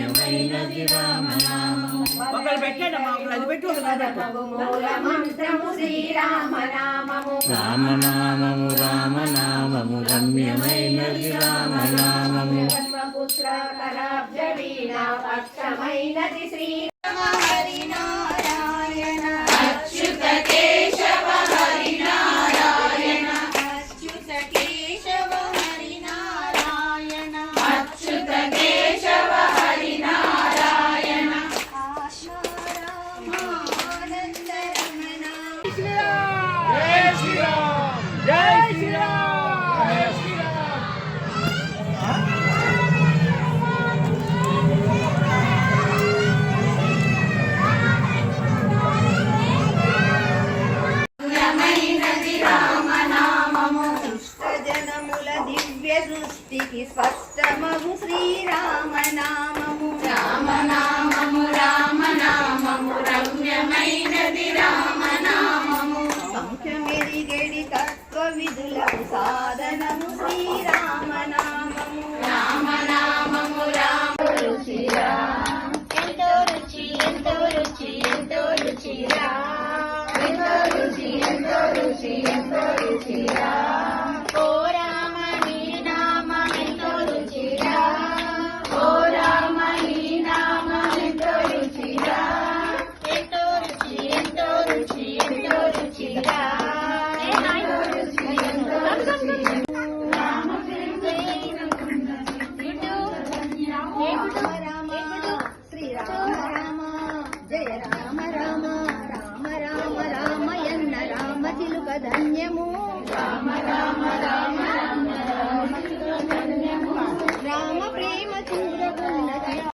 రమ్యమైనది రామనామము. ఒకరు పెట్టండమ్మా, ఒకరు అది పెట్టు, మూల మంత్రము శ్రీరామనామము. రామనామము రామనామము రమ్యమైనది రామనామము. పుత్ర కరాబ్జ వీణా పక్షమైనది శ్రీరామ హరి నారాయణ. అచ్యుత కేశవ హరి నారాయణ. అచ్యుత కేశవ హరి నారాయణ. అచ్యుత కేశవ హరి నారాయణ. ఆత్మారామానంద రమణ. జై శ్రీరామ్, జై శ్రీరామ్, జై శ్రీరామ్. జనముల దివ్య దృష్టికి స్పష్టమగు శ్రీరామనామము. రామనామము రామనామము రమ్యమైనది రామనామము. సంఖ్యమెరిగడి తత్వ విధులకు సాధనము శ్రీరామనామము. రామనామము రామ రుచిరా. ఎంతో రుచి ఎంతో రుచి ఎంతో రుచిరా. ఎంతో రుచి ఎంతో రుచి ఎంతో రుచిరా. ఓ రామ నీ నామం ఎంతో రుచిరా. ఓ రామ నీ నామం ఎంతో రుచిరా. ఎంతో రుచి ఎంతో రుచి ఎంతో రుచిరా. ఎంతో రుచి ఎంతో రుచి. రామ రామ శ్రీరామ రామ జయ రామ రామ రామ రామ రామయన్న రామ చిలుక ధన్యము. రామ రామ